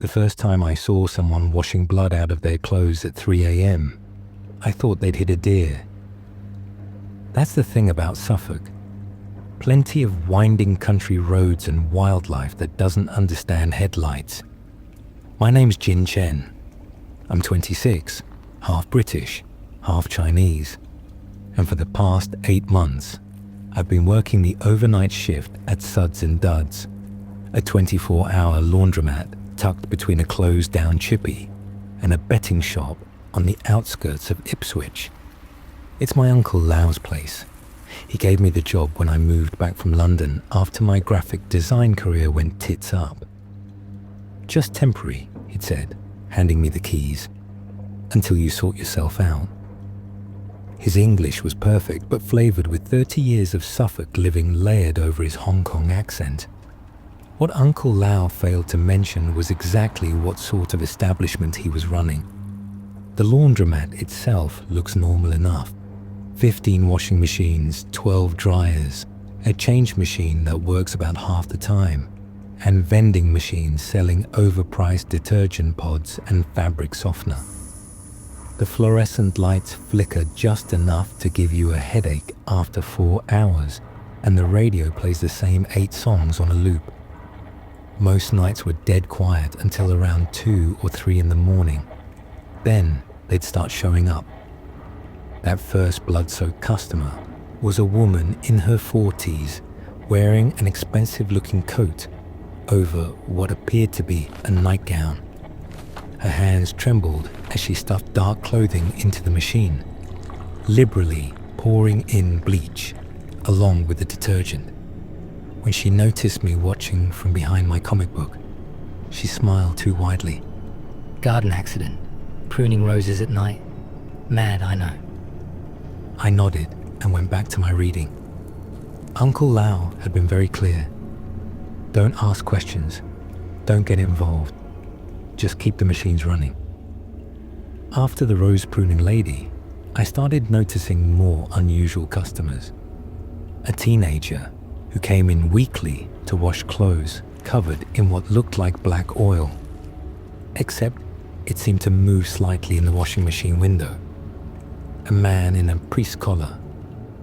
The first time I saw someone washing blood out of their clothes at 3 a.m, I thought they'd hit a deer. That's the thing about Suffolk. Plenty of winding country roads and wildlife that doesn't understand headlights. My name's Jin Chen. I'm 26, half British, half Chinese. And for the past 8 months, I've been working the overnight shift at Suds Duds, a 24-hour laundromat tucked between a closed-down chippy and a betting shop on the outskirts of Ipswich. It's my Uncle Lau's place. He gave me the job when I moved back from London after my graphic design career went tits up. Just temporary, he'd said, handing me the keys, until you sort yourself out. His English was perfect, but flavoured with 30 years of Suffolk living layered over his Hong Kong accent. What Uncle Lau failed to mention was exactly what sort of establishment he was running. The laundromat itself looks normal enough. 15 washing machines, 12 dryers, a change machine that works about half the time, and vending machines selling overpriced detergent pods and fabric softener. The fluorescent lights flicker just enough to give you a headache after 4 hours, and the radio plays the same 8 songs on a loop. Most nights were dead quiet until around 2 or 3 in the morning. Then they'd start showing up. That first blood-soaked customer was a woman in her 40s wearing an expensive-looking coat over what appeared to be a nightgown. Her hands trembled as she stuffed dark clothing into the machine, liberally pouring in bleach along with the detergent. When she noticed me watching from behind my comic book, she smiled too widely. Garden accident. Pruning roses at night. Mad, I know. I nodded and went back to my reading. Uncle Lau had been very clear. Don't ask questions. Don't get involved. Just keep the machines running. After the rose pruning lady, I started noticing more unusual customers. A teenager who came in weekly to wash clothes covered in what looked like black oil, except it seemed to move slightly in the washing machine window. A man in a priest's collar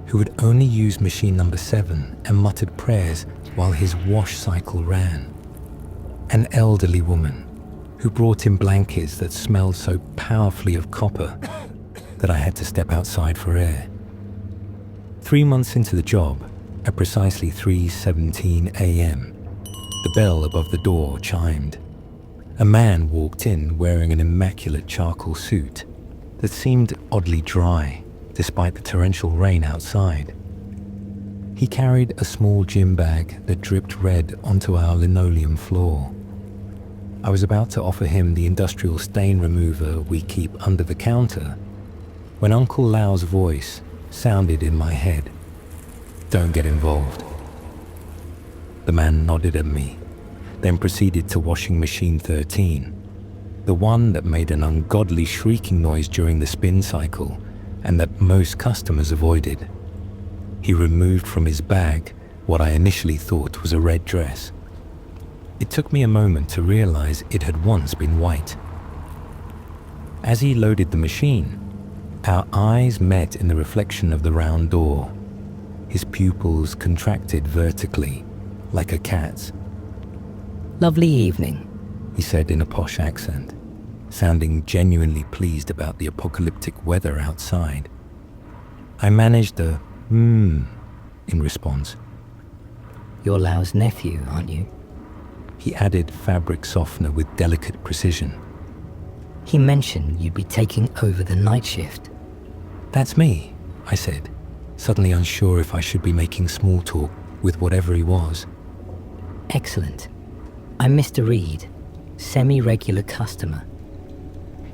who would only use machine number 7 and muttered prayers while his wash cycle ran. An elderly woman who brought in blankets that smelled so powerfully of copper that I had to step outside for air. 3 months into the job, at precisely 3:17 a.m, the bell above the door chimed. A man walked in wearing an immaculate charcoal suit that seemed oddly dry despite the torrential rain outside. He carried a small gym bag that dripped red onto our linoleum floor. I was about to offer him the industrial stain remover we keep under the counter when Uncle Lau's voice sounded in my head. Don't get involved. The man nodded at me, then proceeded to washing machine 13, the one that made an ungodly shrieking noise during the spin cycle and that most customers avoided. He removed from his bag what I initially thought was a red dress. It took me a moment to realize it had once been white. As he loaded the machine, our eyes met in the reflection of the round door. His pupils contracted vertically, like a cat's. Lovely evening, he said in a posh accent, sounding genuinely pleased about the apocalyptic weather outside. I managed a in response. You're Lau's nephew, aren't you? He added fabric softener with delicate precision. He mentioned you'd be taking over the night shift. That's me, I said, suddenly unsure if I should be making small talk with whatever he was. Excellent. I'm Mr. Reed, semi-regular customer.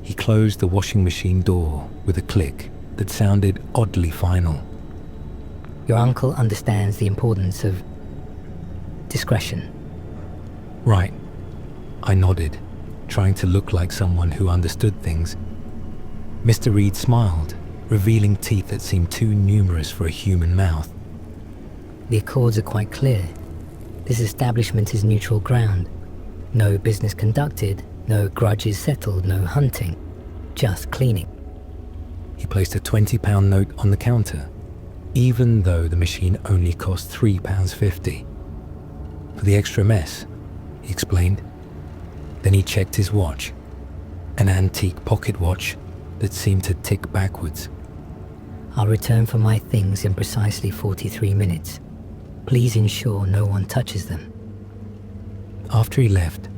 He closed the washing machine door with a click that sounded oddly final. Your uncle understands the importance of discretion. Right. I nodded, trying to look like someone who understood things. Mr. Reed smiled, revealing teeth that seemed too numerous for a human mouth. The accords are quite clear. This establishment is neutral ground. No business conducted No grudges settled, no hunting, just cleaning. He placed a £20 note on the counter, even though the machine only cost £3.50. For the extra mess, he explained. Then he checked his watch, an antique pocket watch that seemed to tick backwards. I'll return for my things in precisely 43 minutes. Please ensure no one touches them. After he left,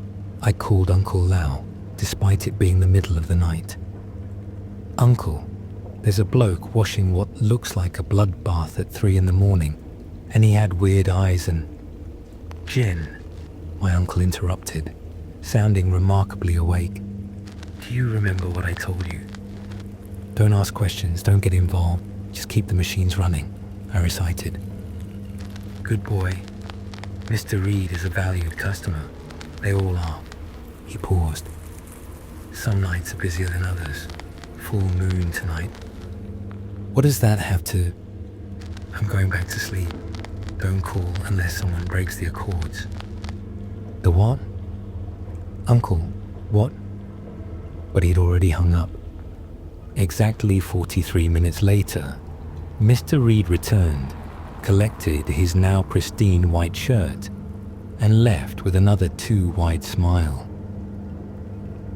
I called Uncle Lau, despite it being the middle of the night. Uncle, there's a bloke washing what looks like a bloodbath at 3 a.m, and he had weird eyes and... Jin, my uncle interrupted, sounding remarkably awake. Do you remember what I told you? Don't ask questions, don't get involved, just keep the machines running, I recited. Good boy. Mr. Reed is a valued customer. They all are. He paused. Some nights are busier than others. Full moon tonight. What does that have to... I'm going back to sleep. Don't call unless someone breaks the accords. The what? Uncle, what? But he'd already hung up. Exactly 43 minutes later, Mr. Reed returned, collected his now pristine white shirt, and left with another too wide smile.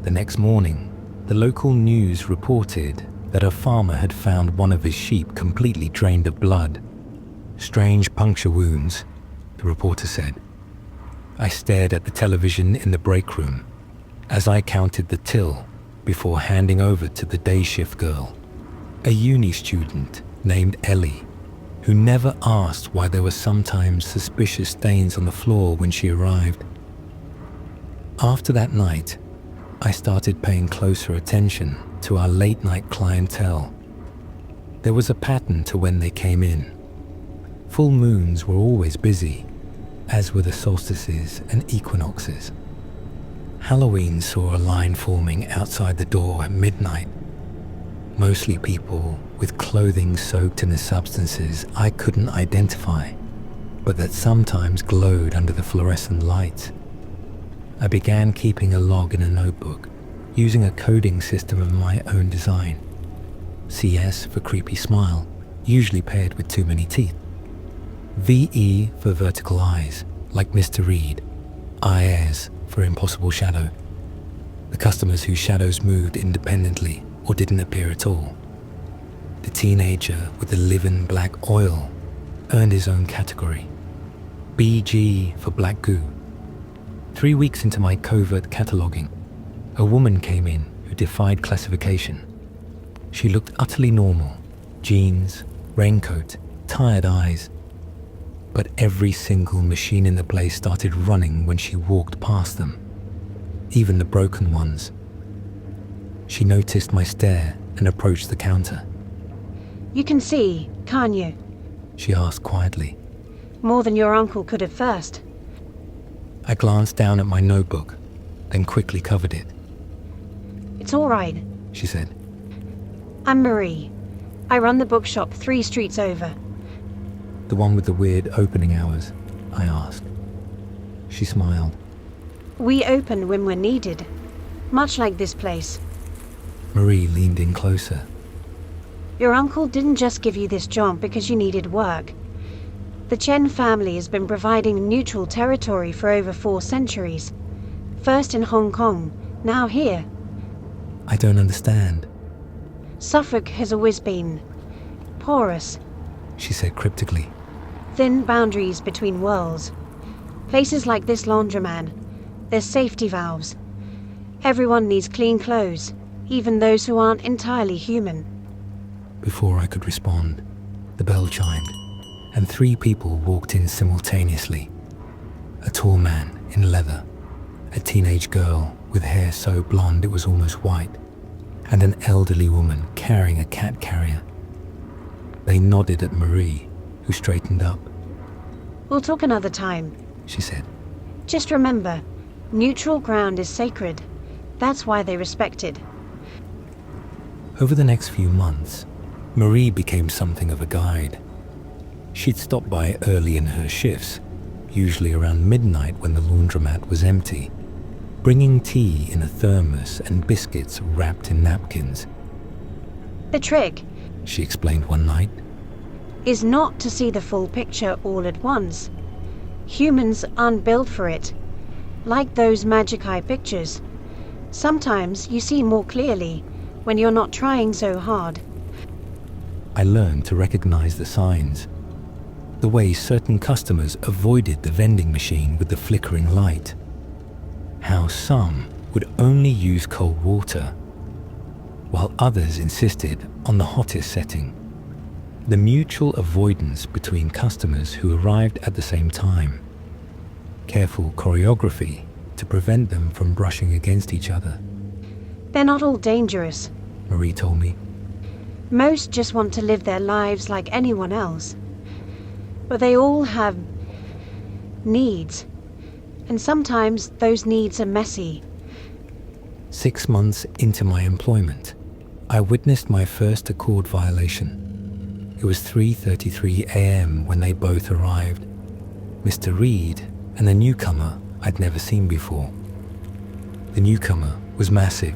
The next morning, the local news reported that a farmer had found one of his sheep completely drained of blood. Strange puncture wounds, the reporter said. I stared at the television in the break room as I counted the till before handing over to the day shift girl, a uni student named Ellie, who never asked why there were sometimes suspicious stains on the floor when she arrived. After that night, I started paying closer attention to our late-night clientele. There was a pattern to when they came in. Full moons were always busy, as were the solstices and equinoxes. Halloween saw a line forming outside the door at midnight. Mostly people with clothing soaked in the substances I couldn't identify, but that sometimes glowed under the fluorescent lights. I began keeping a log in a notebook, using a coding system of my own design. CS for creepy smile, usually paired with too many teeth. VE for vertical eyes, like Mr. Reed. IS for impossible shadow. The customers whose shadows moved independently or didn't appear at all. The teenager with the live-in black oil earned his own category. BG for black goo. 3 weeks into my covert cataloguing, a woman came in who defied classification. She looked utterly normal. Jeans, raincoat, tired eyes. But every single machine in the place started running when she walked past them, even the broken ones. She noticed my stare and approached the counter. You can see, can't you? She asked quietly. More than your uncle could have first. I glanced down at my notebook, then quickly covered it. It's all right, she said. I'm Marie. I run the bookshop 3 streets over. The one with the weird opening hours? I asked. She smiled. We open when we're needed, much like this place. Marie leaned in closer. Your uncle didn't just give you this job because you needed work. The Chen family has been providing neutral territory for over 4 centuries. First in Hong Kong, now here. I don't understand. Suffolk has always been porous, she said cryptically. Thin boundaries between worlds. Places like this laundromat, there's safety valves. Everyone needs clean clothes, even those who aren't entirely human. Before I could respond, the bell chimed, and 3 people walked in simultaneously. A tall man in leather, a teenage girl with hair so blonde it was almost white, and an elderly woman carrying a cat carrier. They nodded at Marie, who straightened up. We'll talk another time, she said. Just remember, neutral ground is sacred. That's why they respect it. Over the next few months, Marie became something of a guide. She'd stop by early in her shifts, usually around midnight when the laundromat was empty. bringing tea in a thermos and biscuits wrapped in napkins. The trick She explained one night. is not to see the full picture all at once. Humans aren't built for it. Like those magic eye pictures. Sometimes you see more clearly when you're not trying so hard. I learned to recognize the signs. The way certain customers avoided the vending machine with the flickering light. How some would only use cold water, while others insisted on the hottest setting. The mutual avoidance between customers who arrived at the same time. Careful choreography to prevent them from brushing against each other. They're not all dangerous. Marie told me. Most just want to live their lives like anyone else. But they all have needs. And sometimes those needs are messy. 6 months into my employment, I witnessed my first accord violation. It was 3:33 a.m. when they both arrived. Mr. Reed and a newcomer I'd never seen before. The newcomer was massive,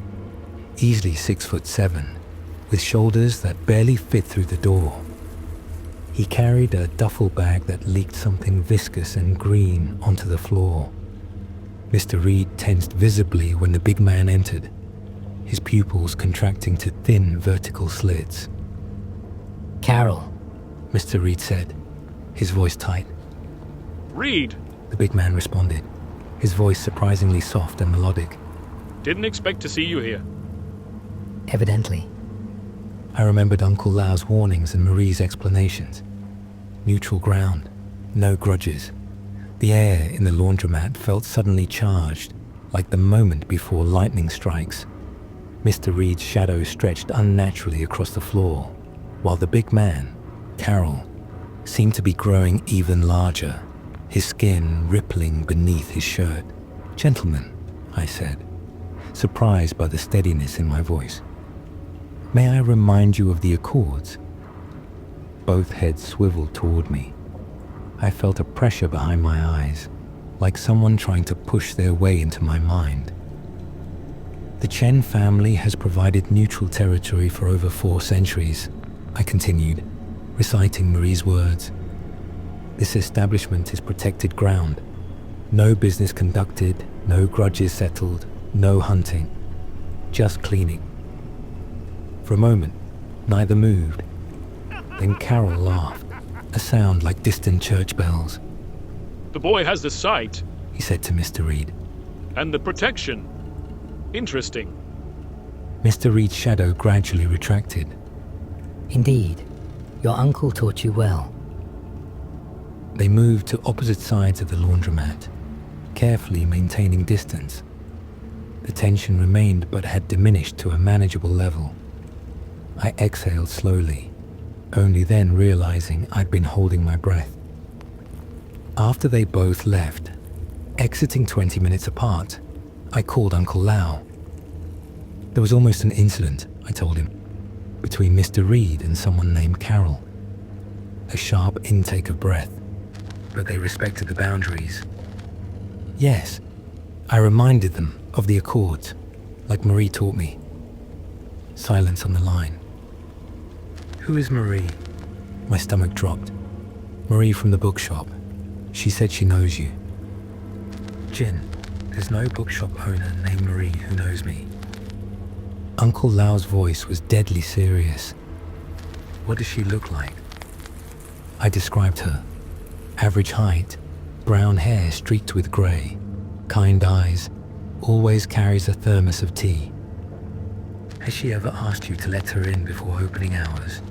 easily 6'7", with shoulders that barely fit through the door. He carried a duffel bag that leaked something viscous and green onto the floor. Mr. Reed tensed visibly when the big man entered, his pupils contracting to thin vertical slits. Carol, Mr. Reed said, his voice tight. Reed! The big man responded, his voice surprisingly soft and melodic. Didn't expect to see you here. evidently. I remembered Uncle Lau's warnings and Marie's explanations. Neutral ground, no grudges. The air in the laundromat felt suddenly charged, like the moment before lightning strikes. Mr. Reed's shadow stretched unnaturally across the floor, while the big man, Carol, seemed to be growing even larger, his skin rippling beneath his shirt. "Gentlemen," I said, surprised by the steadiness in my voice. "May I remind you of the accords?" Both heads swiveled toward me. I felt a pressure behind my eyes, like someone trying to push their way into my mind. "The Chen family has provided neutral territory for over 4 centuries," I continued, reciting Marie's words. "This establishment is protected ground. No business conducted, no grudges settled, no hunting, just cleaning." For a moment, neither moved. Then Carol laughed, a sound like distant church bells. The boy has the sight He said to Mr. Reed. and the protection. Interesting. Mr. Reed's shadow gradually retracted. Indeed, your uncle taught you well. They moved to opposite sides of the laundromat, carefully maintaining distance. The tension remained but had diminished to a manageable level. I exhaled slowly, only then realizing I'd been holding my breath. After they both left, exiting 20 minutes apart, I called Uncle Lau. There was almost an incident, I told him, between Mr. Reed and someone named Carol. A sharp intake of breath, but they respected the boundaries. Yes, I reminded them of the accords, like Marie taught me. Silence on the line. "Who is Marie?" My stomach dropped. "Marie from the bookshop. She said she knows you." "Jin, there's no bookshop owner named Marie who knows me." Uncle Lau's voice was deadly serious. "What does she look like?" I described her. Average height, brown hair streaked with grey, kind eyes, always carries a thermos of tea. "Has she ever asked you to let her in before opening hours?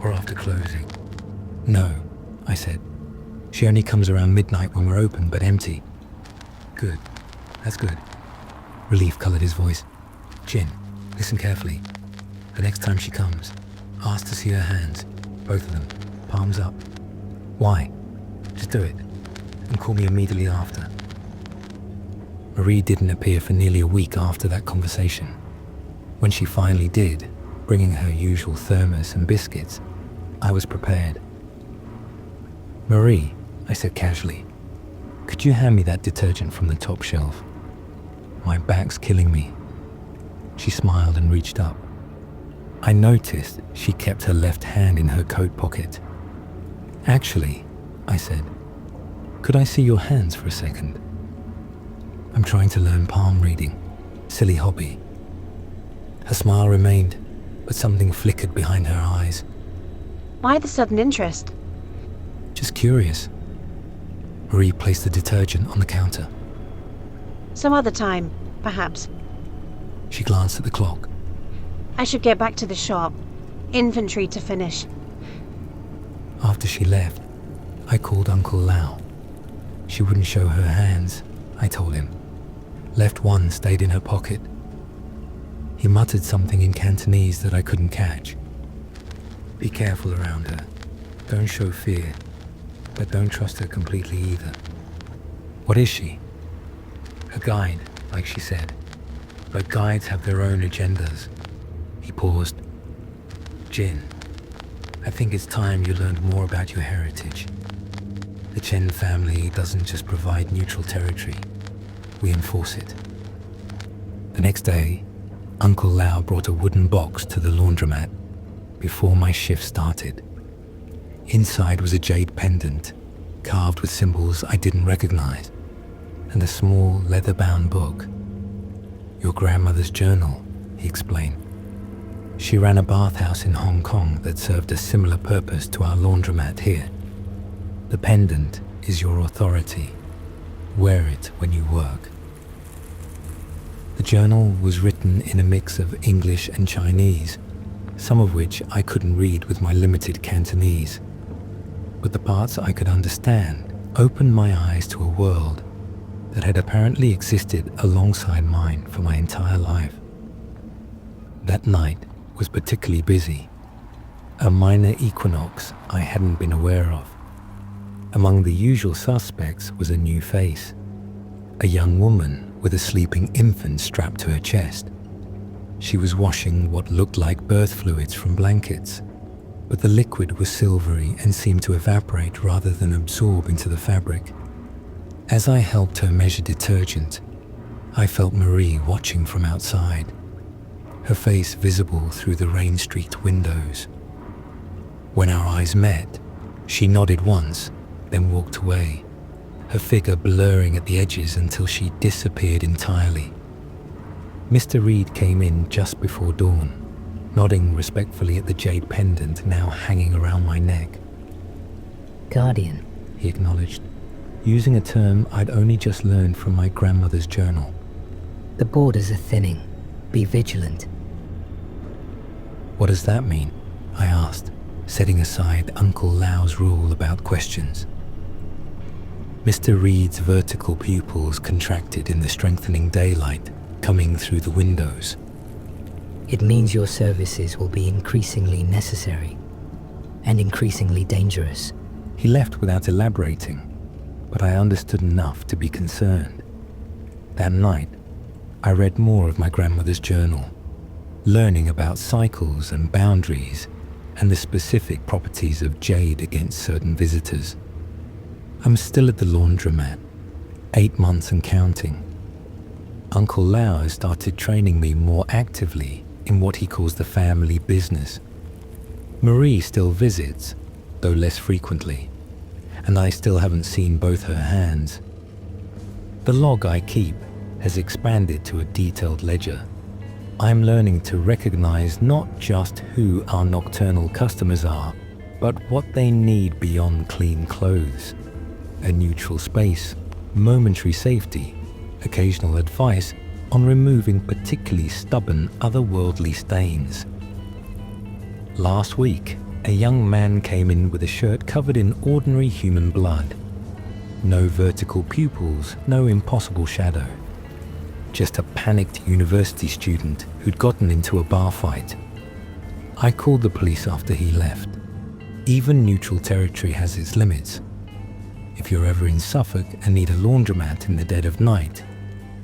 Or after closing?" "No," I said. "She only comes around midnight when we're open but empty." "Good. That's good." Relief colored his voice. "Jin, listen carefully. The next time she comes, ask to see her hands. Both of them. Palms up. Why? Just do it. And call me immediately after." Marie didn't appear for nearly a week after that conversation. When she finally did, bringing her usual thermos and biscuits, I was prepared. "Marie," I said casually, "could you hand me that detergent from the top shelf?" My back's killing me. She smiled and reached up. I noticed she kept her left hand in her coat pocket. Actually, I said, could I see your hands for a second? I'm trying to learn palm reading. Silly hobby. Her smile remained, but something flickered behind her eyes. Why the sudden interest? Just curious. Marie placed the detergent on the counter. Some other time, perhaps. She glanced at the clock. I should get back to the shop. Inventory to finish. After she left, I called Uncle Lau. She wouldn't show her hands, I told him. Left one stayed in her pocket. He muttered something in Cantonese that I couldn't catch. Be careful around her. Don't show fear, but don't trust her completely either. What is she? A guide, like she said. But guides have their own agendas. He paused. Jin, I think it's time you learned more about your heritage. The Chen family doesn't just provide neutral territory. We enforce it. The next day, Uncle Lau brought a wooden box to the laundromat before my shift started. Inside was a jade pendant, carved with symbols I didn't recognize, and a small leather-bound book. Your grandmother's journal, he explained. She ran a bathhouse in Hong Kong that served a similar purpose to our laundromat here. The pendant is your authority. Wear it when you work. The journal was written in a mix of English and Chinese, some of which I couldn't read with my limited Cantonese. But the parts I could understand opened my eyes to a world that had apparently existed alongside mine for my entire life. That night was particularly busy, a minor equinox I hadn't been aware of. Among the usual suspects was a new face, a young woman with a sleeping infant strapped to her chest. She was washing what looked like birth fluids from blankets, but the liquid was silvery and seemed to evaporate rather than absorb into the fabric. As I helped her measure detergent, I felt Marie watching from outside, her face visible through the rain-streaked windows. When our eyes met, she nodded once, then walked away, her figure blurring at the edges until she disappeared entirely. Mr. Reed came in just before dawn, nodding respectfully at the jade pendant now hanging around my neck. Guardian, He acknowledged, using a term I'd only just learned from my grandmother's journal. the borders are thinning. Be vigilant. What does that mean? I asked, setting aside Uncle Lau's rule about questions. Mr. Reed's vertical pupils contracted in the strengthening daylight coming through the windows. It means your services will be increasingly necessary and increasingly dangerous. He left without elaborating, but I understood enough to be concerned. That night, I read more of my grandmother's journal, learning about cycles and boundaries and the specific properties of jade against certain visitors. I'm still at the laundromat, 8 months and counting. Uncle Lau has started training me more actively in what he calls the family business. Marie still visits, though less frequently, and I still haven't seen both her hands. The log I keep has expanded to a detailed ledger. I'm learning to recognize not just who our nocturnal customers are, but what they need beyond clean clothes. A neutral space, momentary safety, occasional advice on removing particularly stubborn otherworldly stains. Last week, a young man came in with a shirt covered in ordinary human blood. No vertical pupils, no impossible shadow. Just a panicked university student who'd gotten into a bar fight. I called the police after he left. Even neutral territory has its limits. If you're ever in Suffolk and need a laundromat in the dead of night,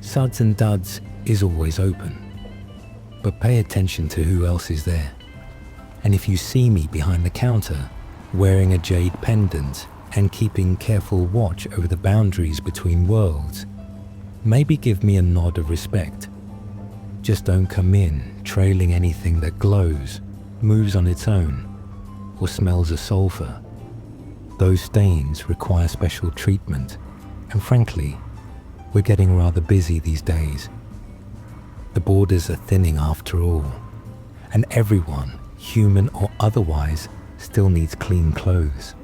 Suds and Duds is always open. But pay attention to who else is there. And if you see me behind the counter, wearing a jade pendant and keeping careful watch over the boundaries between worlds, Maybe give me a nod of respect. Just don't come in trailing anything that glows, moves on its own, or smells of sulfur. Those stains require special treatment, and frankly, we're getting rather busy these days. The borders are thinning after all, and everyone, human or otherwise, still needs clean clothes.